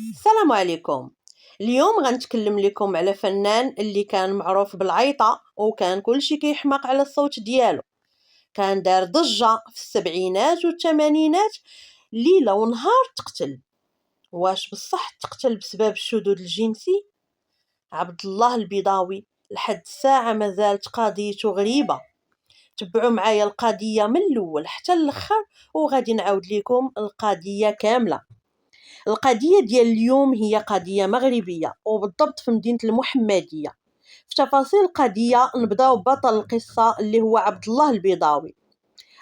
السلام عليكم. اليوم غنتكلم لكم على فنان اللي كان معروف بالعيطة، وكان كلشي كيحماق على الصوت ديالو. كان دار ضجة في السبعينات والثمانينات، ليلة ونهار تقتل. واش بصح تقتل بسبب الشذوذ الجنسي؟ عبد الله البيضاوي لحد الساعة مازالت قضيته غريبة. تبعوا معايا القضية من الأول حتى الآخر، وغادي نعاود لكم القضية كاملة. القضية ديال اليوم هي قضية مغربية، وبالضبط في مدينة المحمدية. في تفاصيل القضية نبداو ببطل القصة اللي هو عبد الله البيضاوي.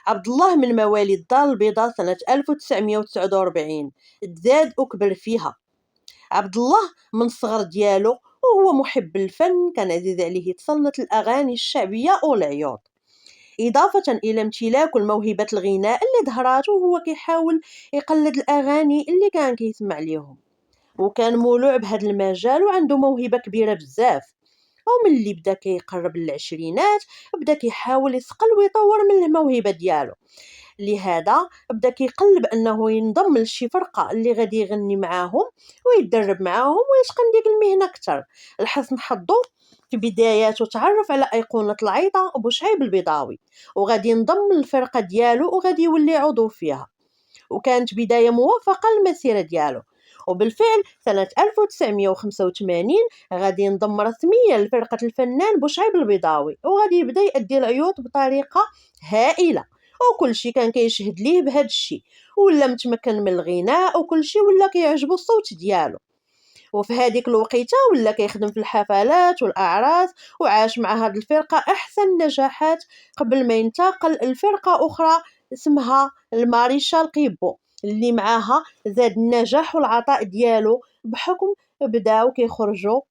عبد الله من مواليد الدار البيضاء سنة 1949، تزاد وكبر فيها. عبد الله من الصغر ديالو وهو محب الفن، كان عزيز عليه يتصنت الأغاني الشعبية والعيوط، إضافة إلى امتلاك الموهبة الغناء اللي ظهرات وهو كيحاول يقلد الأغاني اللي كان كيسمع ليهم. وكان مولوع بهذا المجال وعنده موهبة كبيرة بزاف. ومن اللي بدا كيقرب للعشرينات بدا كيحاول يسقل ويطور من الموهبة ديالو. لهذا بدا كيقلب انه ينضم لشي فرقة اللي غادي يغني معاهم ويتدرب معاهم ويتقن ديك المهنة اكثر. لحسن حظه في بداياته تعرف على أيقونة العيطة بوشعيب البيضاوي، وغادي ينضم للفرقة ديالو وغادي يولي عضو فيها. وكانت بداية موفقة للمسيرة ديالو. وبالفعل سنة 1985 غادي ينضم رسميا لفرقة الفنان بوشعيب البيضاوي، وغادي يبدا يأدي العيوط بطريقة هائلة، وكل شيء كان كيشهد ليه بهذا الشيء. ولا متمكن من الغناء وكل شيء ولا كيعجبو الصوت ديالو. وفي هذيك الوقيته ولا كيخدم في الحفلات والأعراس، وعاش مع هذه الفرقة أحسن نجاحات قبل ما ينتقل لفرقة أخرى اسمها الماريشال قيبو، اللي معاها زاد النجاح والعطاء ديالو، بحكم بداو كيخرجوا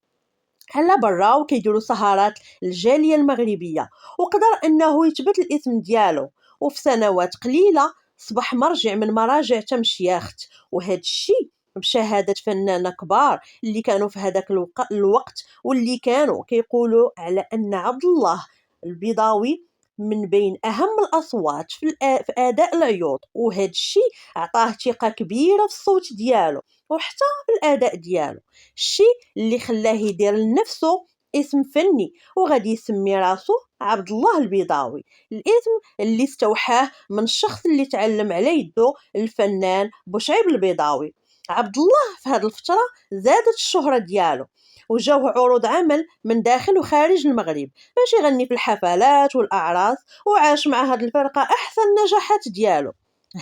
على برا وكيديروا سهرات الجالية المغربية، وقدر أنه يثبت الاسم ديالو. وفي سنوات قليلة صبح مرجع من مراجع تمشياخت، وهذا الشيء بشهادة فنانة كبار اللي كانوا في هذاك الوقت، واللي كانوا كيقولوا على أن عبد الله البيضاوي من بين أهم الأصوات في أداء العيوط. وهذا الشيء عطاه ثقة كبيرة في الصوت ديالو وحتى في الأداء ديالو، الشيء اللي خلاه يدير لنفسه اسم فني وغادي يسمي راسو عبد الله البيضاوي، الاسم اللي استوحاه من الشخص اللي تعلم على يده الفنان بوشعيب البيضاوي. عبد الله في هذه الفترة زادت الشهرة ديالو، وجاوه عروض عمل من داخل وخارج المغرب باش يغني في الحفلات والأعراس، وعاش مع هذه الفرقة أحسن نجاحات ديالو.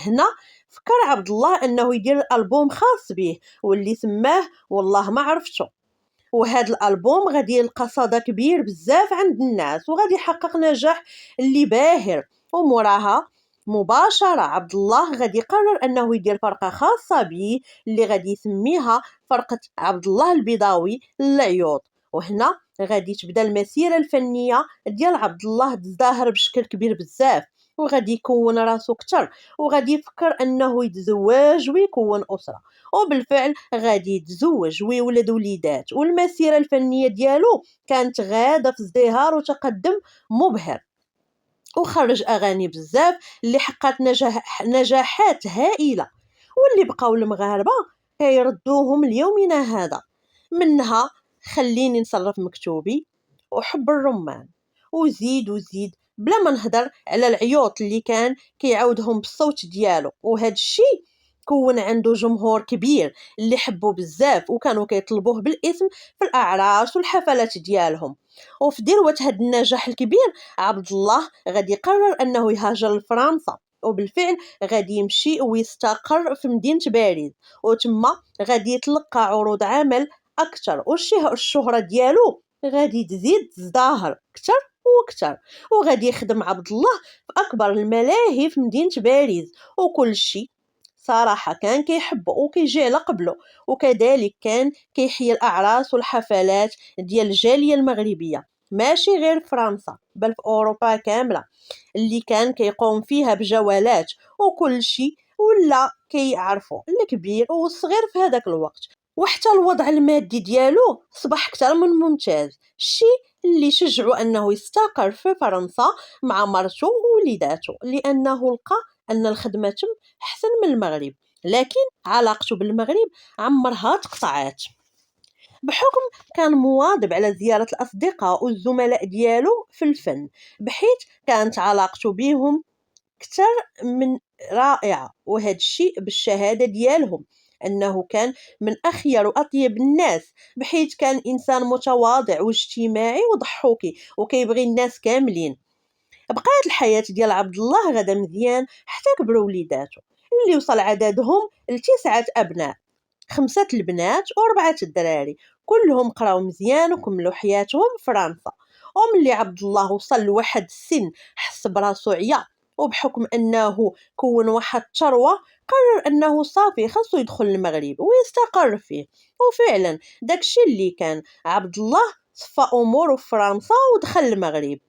هنا فكر عبد الله أنه يدير ألبوم خاص به واللي سماه والله ما عرفته. وهذا الالبوم غادي يلقى صدى كبير بزاف عند الناس وغادي يحقق نجاح اللي باهر. وموراها مباشرة عبد الله غادي يقرر انه يدير فرقة خاصة به اللي غادي يسميها فرقة عبد الله البيضاوي للعيوط. وهنا غادي تبدا المسيرة الفنية ديال عبد الله تزدهر بشكل كبير بزاف، وغادي يكون راسو كتر، وغادي يفكر انه يتزوج ويكون اسره. وبالفعل غادي يتزوج ويولد وليدات، والمسيرة الفنية ديالو كانت غادة في ازدهار وتقدم مبهر. وخرج أغاني بزاف اللي حققت نجاحات هائلة، واللي بقاو المغاربة كيردوهم ليومنا هذا. منها خليني نصرف مكتوبي، وحب الرمان، وزيد وزيد، بلا ما نهضر على العيوط اللي كان كيعاودهم بالصوت ديالو. وهذا الشيء كون عنده جمهور كبير اللي حبوه بزاف وكانوا كيطلبوه بالاسم في الأعراس والحفلات ديالهم. وفي ذروة هذا النجاح الكبير عبد الله غادي يقرر أنه يهاجر لفرنسا، وبالفعل غادي يمشي ويستقر في مدينة باريس، وتما غادي يتلقى عروض عمل أكثر، والشهرة ديالو غادي تزيد تزدهر أكثر وأكثر. وغادي يخدم عبد الله في أكبر الملاهي في مدينة باريس، وكل شيء صراحة كان كيحبه وكيجي على قبله. وكذلك كان كيحيي الأعراس والحفلات ديال الجالية المغربية، ماشي غير فرنسا بل في أوروبا كاملة، اللي كان كيقوم فيها بجولات وكل شيء ولا كيعرفوا الكبير والصغير في هذاك الوقت. وحتى الوضع المادي ديالو صبح أكثر من ممتاز، الشيء اللي شجعوا أنه يستقر في فرنسا مع مرته ووليداته، لأنه لقى أن الخدمة تم أحسن من المغرب. لكن علاقته بالمغرب عمرها تقطعات، بحكم كان مواظب على زيارة الأصدقاء والزملاء ديالو في الفن، بحيث كانت علاقته بهم أكثر من رائعة. وهذا الشيء بالشهادة ديالهم أنه كان من أخير وأطيب الناس، بحيث كان إنسان متواضع واجتماعي وضحوكي وكيبغي الناس كاملين. بقات الحياة ديال عبد الله غدا مزيان حتى كبروا وليداتو، اللي وصل عددهم ل9 أبناء، 5 البنات و4 الدراري، كلهم قراو مزيان وكملوا حياتهم في فرنسا. وملي عبد الله وصل لواحد السن حس براسو عيا، وبحكم انه كون واحد الثروه قرر انه صافي خاصو يدخل المغرب ويستقر فيه. وفعلا داكشي اللي كان، عبد الله صفى اموره في فرنسا ودخل المغرب،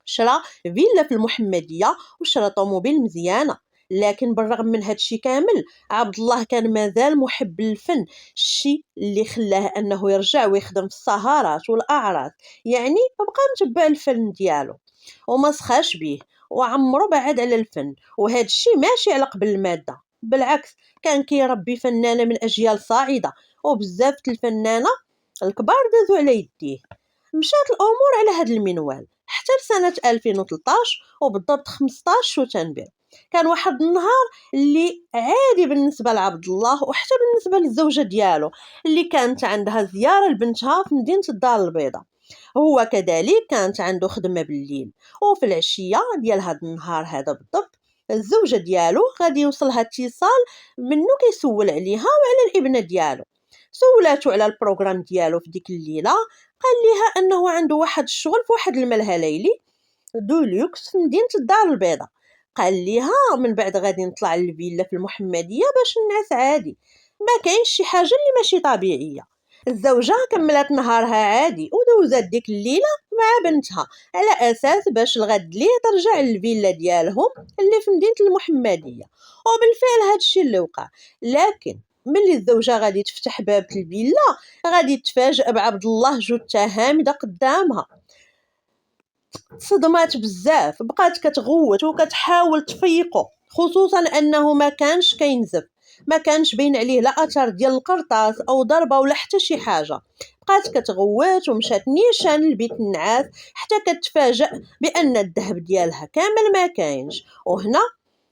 شرا فيلا في المحمديه وشرا طوموبيل مزيانه. لكن بالرغم من هادشي كامل عبد الله كان مازال محب للفن، الشيء اللي خلاه انه يرجع ويخدم في السهرات والاعراس، يعني بقى متبع الفن ديالو وما سخاش به، وعمرو بعد على الفن. وهذا الشيء ماشي على قبل الماده، بالعكس كان كيربي فنانه من اجيال صاعده، وبزاف الفنانه الكبار دازوا على يديه. مشات الامور على هذا المنوال حتى لسنه 2013 وبالضبط 15 شتنبر. كان واحد النهار اللي عادي بالنسبه لعبد الله وحتى بالنسبه للزوجه ديالو، اللي كانت عندها زياره لبنتها في مدينه الدار البيضاء. هو كذلك كانت عنده خدمه بالليل. وفي العشيه ديال هذا النهار هذا بالضبط الزوجه ديالو غادي يوصلها اتصال منو كيسول عليها وعلى الابنه ديالو. سولاتو على البروغرام ديالو في ديك الليله، قال لها انه عنده واحد الشغل في واحد الملهى ليلي دولوكس في مدينه الدار البيضاء. قال لها من بعد غادي نطلع للفيلا في المحمديه باش نعس عادي، ما كاينش شي حاجه اللي ماشي طبيعيه. الزوجه كملت نهارها عادي ودوزات ديك الليله مع بنتها على اساس باش الغد ليه ترجع للفيلا ديالهم اللي في مدينه المحمديه. وبالفعل هادشي اللي وقع. لكن ملي الزوجه غادي تفتح باب الفيلا غادي تفاجأ بعبد الله جثه هامده قدامها. صدمات بزاف، بقات كتغوت وكتحاول تفيقو، خصوصا انه ما كانش كينزف، ما كانش باين عليه لا اثر ديال القرطاس او ضربه ولا حتى شي حاجه. بقات كتغوت ومشات نيشان لبيت النعاس حتى كتفاجأ بان الذهب ديالها كامل ما كاينش. وهنا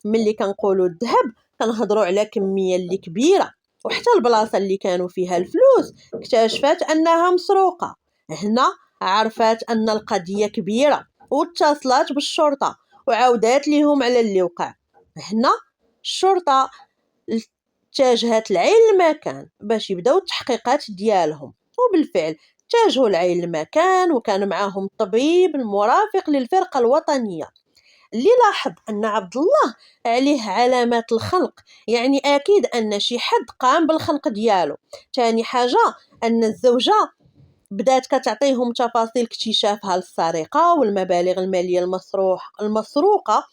ملي كنقولوا الذهب كنهضروا على كميه اللي كبيره، وحتى البلاصه اللي كانوا فيها الفلوس اكتشفت انها مسروقه. هنا عرفات ان القضيه كبيره واتصلت بالشرطه وعاودات ليهم على اللي وقع. هنا الشرطه اتجهت لعين المكان باش يبداو التحقيقات ديالهم. وبالفعل اتجهوا لعين المكان وكان معاهم الطبيب المرافق للفرقه الوطنيه، اللي لاحظ ان عبد الله عليه علامات الخنق، يعني اكيد ان شي حد قام بالخنق ديالو. ثاني حاجه ان الزوجه بدات كتعطيهم تفاصيل اكتشافها للسرقه والمبالغ الماليه المسروقه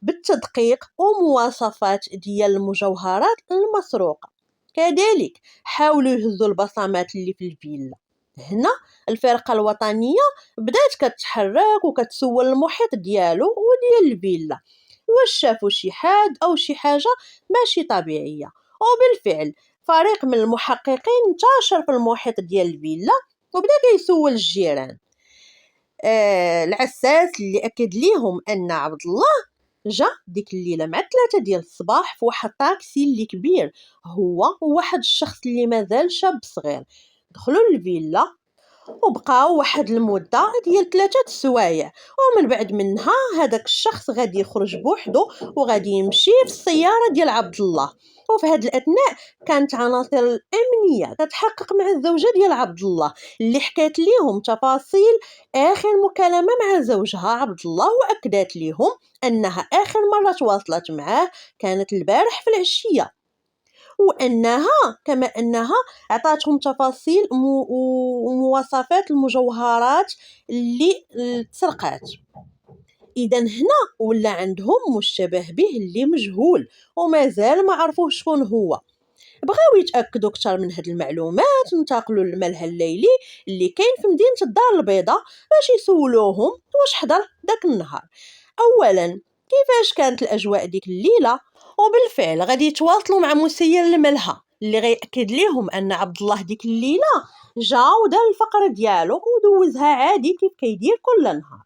بالتدقيق ومواصفات ديال المجوهرات المسروقه. كذلك حاولوا يهزوا البصمات اللي في الفيلا. هنا الفرقه الوطنيه بدات كتحرك وكتسول المحيط ديالو وديال الفيلا واش شافوا شي حد او شي حاجه ماشي طبيعيه. وبالفعل فريق من المحققين انتشر في المحيط ديال الفيلا وبدا كيسول الجيران. العساس اللي اكد ليهم ان عبد الله جا ديك الليله مع 3 ديال الصباح في واحد الطاكسي اللي كبير، هو وواحد الشخص اللي مازال شاب صغير. دخلوا للفيلا وبقاو واحد المده ديال 3 السوايع، ومن بعد منها هذاك الشخص غادي يخرج بوحدو وغادي يمشي في السياره ديال عبد الله. وفي هذا الاثناء كانت عناصر الامنيه كتحقق مع الزوجه ديال عبد الله اللي حكات ليهم تفاصيل اخر مكالمه مع زوجها عبد الله، واكدت ليهم انها اخر مره تواصلت معاه كانت البارح في العشيه، وانها كما انها عطاتهم تفاصيل ومواصفات المجوهرات اللي تسرقات. اذا هنا ولا عندهم مشتبه به اللي مجهول ومازال ما عرفوه شكون هو. بغاو يتاكدوا اكثر من هاد المعلومات، انتقلوا للملهى الليلي اللي كاين في مدينه الدار البيضاء باش يسولوهم واش حضر داك النهار. اولا كيفاش كانت الاجواء ديك الليله، وبالفعل غادي يتواصلوا مع مسير الملهى اللي غيأكد ليهم ان عبد الله ديك الليله جا ودار الفقره ديالو ودوزها عادي كيف كيدير كل نهار.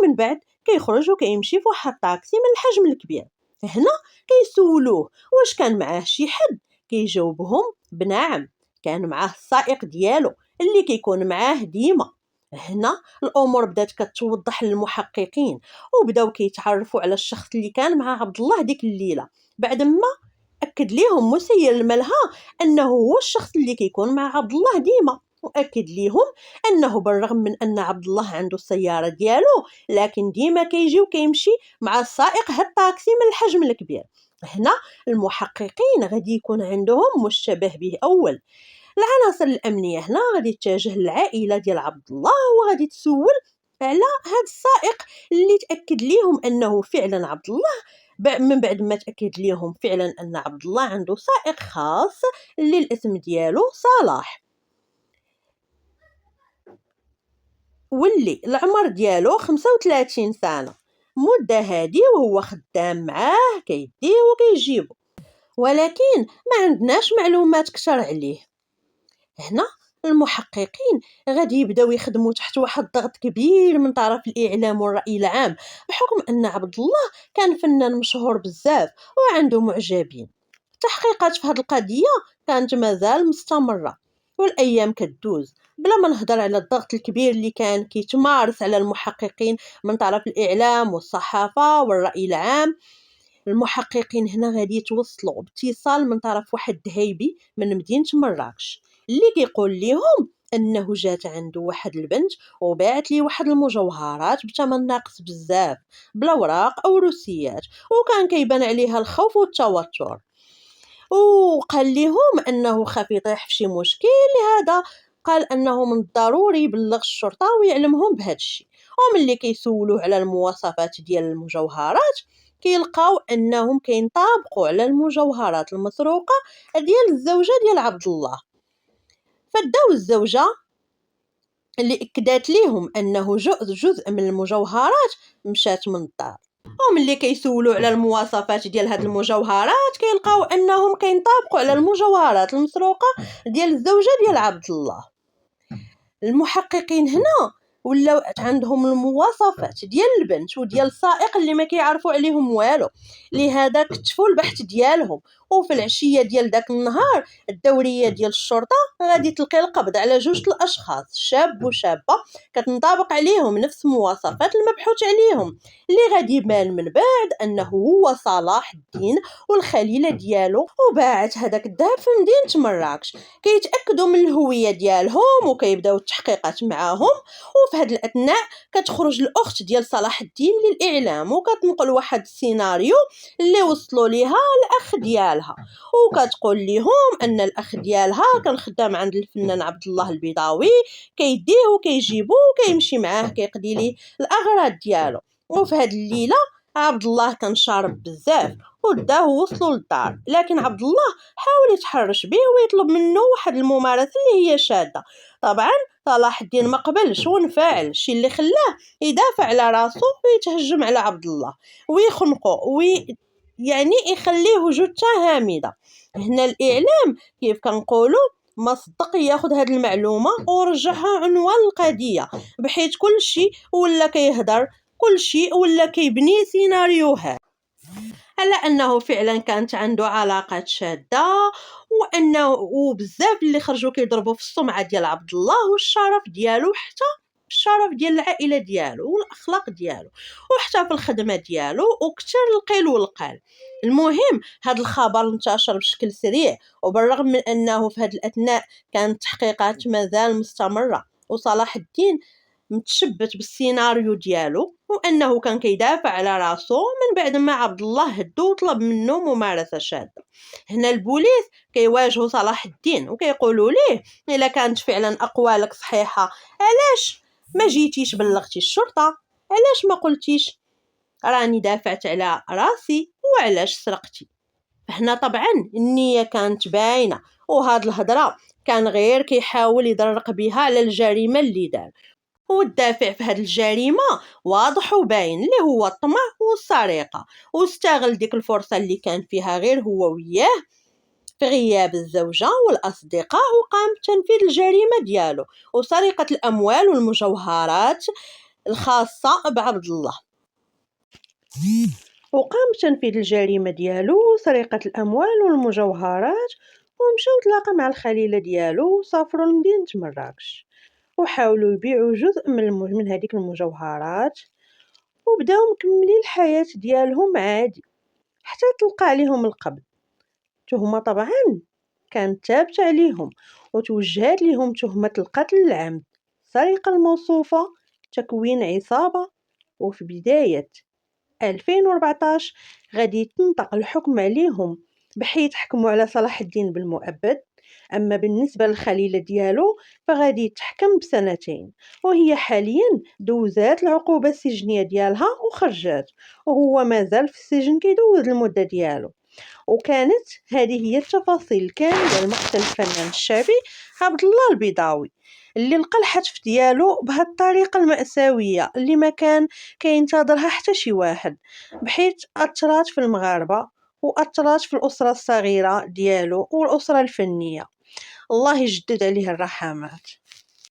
ومن بعد كيخرج وكيمشي فواحد الطاكسي من الحجم الكبير. هنا كيسولوه واش كان معاه شي حد، كيجاوبهم بنعم، كان معاه السائق ديالو اللي كيكون معاه ديما. هنا الامور بدات كتوضح للمحققين وبداو كيتعرفوا على الشخص اللي كان مع عبد الله ديك الليله، بعد ما اكد ليهم مسير الملهى انه هو الشخص اللي كيكون مع عبد الله ديما، واكد ليهم انه بالرغم من ان عبد الله عنده السياره ديالو لكن ديما كيجي وكيمشي مع السائق هاد الطاكسي من الحجم الكبير. هنا المحققين غادي يكون عندهم مشتبه به اول. العناصر الامنيه هنا غادي تتجه للعائله ديال عبد الله وغادي تسول على هاد السائق اللي تاكد ليهم انه فعلا عبد الله. من بعد ما تاكد ليهم فعلا ان عبد الله عنده سائق خاص اللي الاسم ديالو صلاح، واللي العمر ديالو 35 سنه، مده هادي وهو خدام معاه كيديه وكيجيبو، ولكن ما عندناش معلومات كثر عليه. هنا المحققين غادي يبداو يخدموا تحت واحد الضغط كبير من طرف الإعلام والرأي العام، بحكم أن عبد الله كان فنان مشهور بزاف وعنده معجبين. التحقيقات في هذه القضية كانت مازال مستمرة والأيام كدوز بلا ما نهضر على الضغط الكبير اللي كان كيتمارس على المحققين من طرف الإعلام والصحافة والرأي العام. المحققين هنا غادي يتوصلوا باتصال من طرف واحد دهيبي من مدينة مراكش اللي كيقول لهم انه جات عنده واحد البنت وباعت لي واحد المجوهرات بثمن ناقص بزاف بلا اوراق او روسيات، وكان كيبان عليها الخوف والتوتر، وقال لهم انه خاف يطيح في شي مشكل، لهذا قال انه من الضروري يبلغ الشرطه ويعلمهم بهذا الشيء. وملي كيسولوه على المواصفات ديال المجوهرات كيلقاو انهم كينطابقوا على المجوهرات المسروقه ديال الزوجه ديال عبد الله. فداو الزوجه اللي اكدات ليهم انه جزء من المجوهرات مشات من الدار. وملي كيسولوا على المواصفات ديال هاد المجوهرات كيلقاو انهم كينطابقوا على المجوهرات المسروقه ديال الزوجه ديال عبد الله. المحققين هنا ولاو عندهم المواصفات ديال البنت وديال السائق اللي ما كيعرفوا عليهم والو، لهذا كتفوا البحث ديالهم. وفي العشيه ديال داك النهار الدوريه ديال الشرطه غادي تلقي القبض على جوج الاشخاص، شاب وشابه كتنطبق عليهم نفس مواصفات المبحوث عليهم، اللي غادي يبان من بعد انه هو صلاح الدين والخليله ديالو. وباعت هذاك الذهب في مدينه مراكش. كيتاكدوا من الهويه ديالهم وكيبداو التحقيقات معاهم. وفي هذا الاثناء كتخرج الاخت ديال صلاح الدين للاعلام وكتنقل واحد السيناريو اللي وصلوا ليها الاخ ديالها، وكتقول لهم ان الاخ ديالها كان خدام عند الفنان عبد الله البيضاوي، كيديه وكيجيبو وكيمشي معاه كيقضي ليه الاغراض ديالو. وفي هذه الليله عبد الله كان شارب بزاف وداه وصلوا للدار، لكن عبد الله حاول يتحرش به ويطلب منه واحد الممارسه اللي هي شاده. طبعا صلاح الدين ما قبلش وانفعل، الشيء اللي خلاه يدافع على راسو ويتهجم على عبد الله ويخنقه يعني يخليه جثه هامده. هنا الاعلام كيف كنقولوا ما صدق ياخذ هذه المعلومه ورجعها عنوان القضيه، بحيث كل شيء ولا كيهضر، كل شيء ولا كيبني سيناريوهات على انه فعلا كانت عنده علاقات شاده، وانه وبزاف اللي خرجوا كيضربوا في السمعه ديال عبد الله والشرف ديالو، حتى الشرف ديال العائله ديالو والاخلاق ديالو، وحتى في الخدمه ديالو، وكثر القيل والقال. المهم هذا الخبر انتشر بشكل سريع، وبالرغم من انه في هذه الاثناء كانت التحقيقات مازال مستمره وصلاح الدين متشبت بالسيناريو ديالو وانه كان كيدافع على راسو من بعد ما عبد الله هدو وطلب منه ممارسه شاده. هنا البوليس كيواجهوا صلاح الدين وكيقولوا ليه الا كانت فعلا اقوالك صحيحه علاش ما جيتيش بلغتي الشرطه، علاش ما قلتيش راني دافعت على راسي وعلاش سرقتي. هنا طبعا النيه كانت باينه، وهاد الهضره كان غير كيحاول يدرق بها على الجريمه اللي دار. والدافع في هذه الجريمة واضح وباين اللي هو الطمع والسرقة، واستغل ديك الفرصة اللي كان فيها غير هو وياه في غياب الزوجة والأصدقاء، وقام بتنفيذ الجريمة ديالو وسرقة الأموال والمجوهرات الخاصة بعبد الله. وقام بتنفيذ الجريمة ديالو وسرقة الأموال والمجوهرات، ومشاو تلاقى مع الخليلة ديالو وسافروا لمدينة مراكش، وحاولوا يبيعوا جزء من هذيك المجوهرات، وبداو مكملين الحياة ديالهم عادي حتى تلقى عليهم القبض. تهمة طبعا كانت ثابتة عليهم، وتوجهات لهم تهمة القتل العمد، السرقة الموصوفة، تكوين عصابة. وفي بداية 2014 غادي يتنطق الحكم عليهم، بحيث حكموا على صلاح الدين بالمؤبد. أما بالنسبة للخليلة ديالو فغادي يتحكم بسنتين، وهي حاليا دوزات العقوبة السجنية ديالها وخرجات، وهو مازال في السجن كيدوز المدة ديالو. وكانت هذه هي التفاصيل الكاملة ديال مقتل الفنان الشعبي عبد الله البيضاوي، اللي لقى الحتف ديالو بهذه الطريقة المأساوية اللي ما كان كينتظرها حتى شي واحد، بحيث أثرت في المغاربة وأثرت في الأسرة الصغيرة ديالو والأسرة الفنية. الله يجدد عليه الرحمات.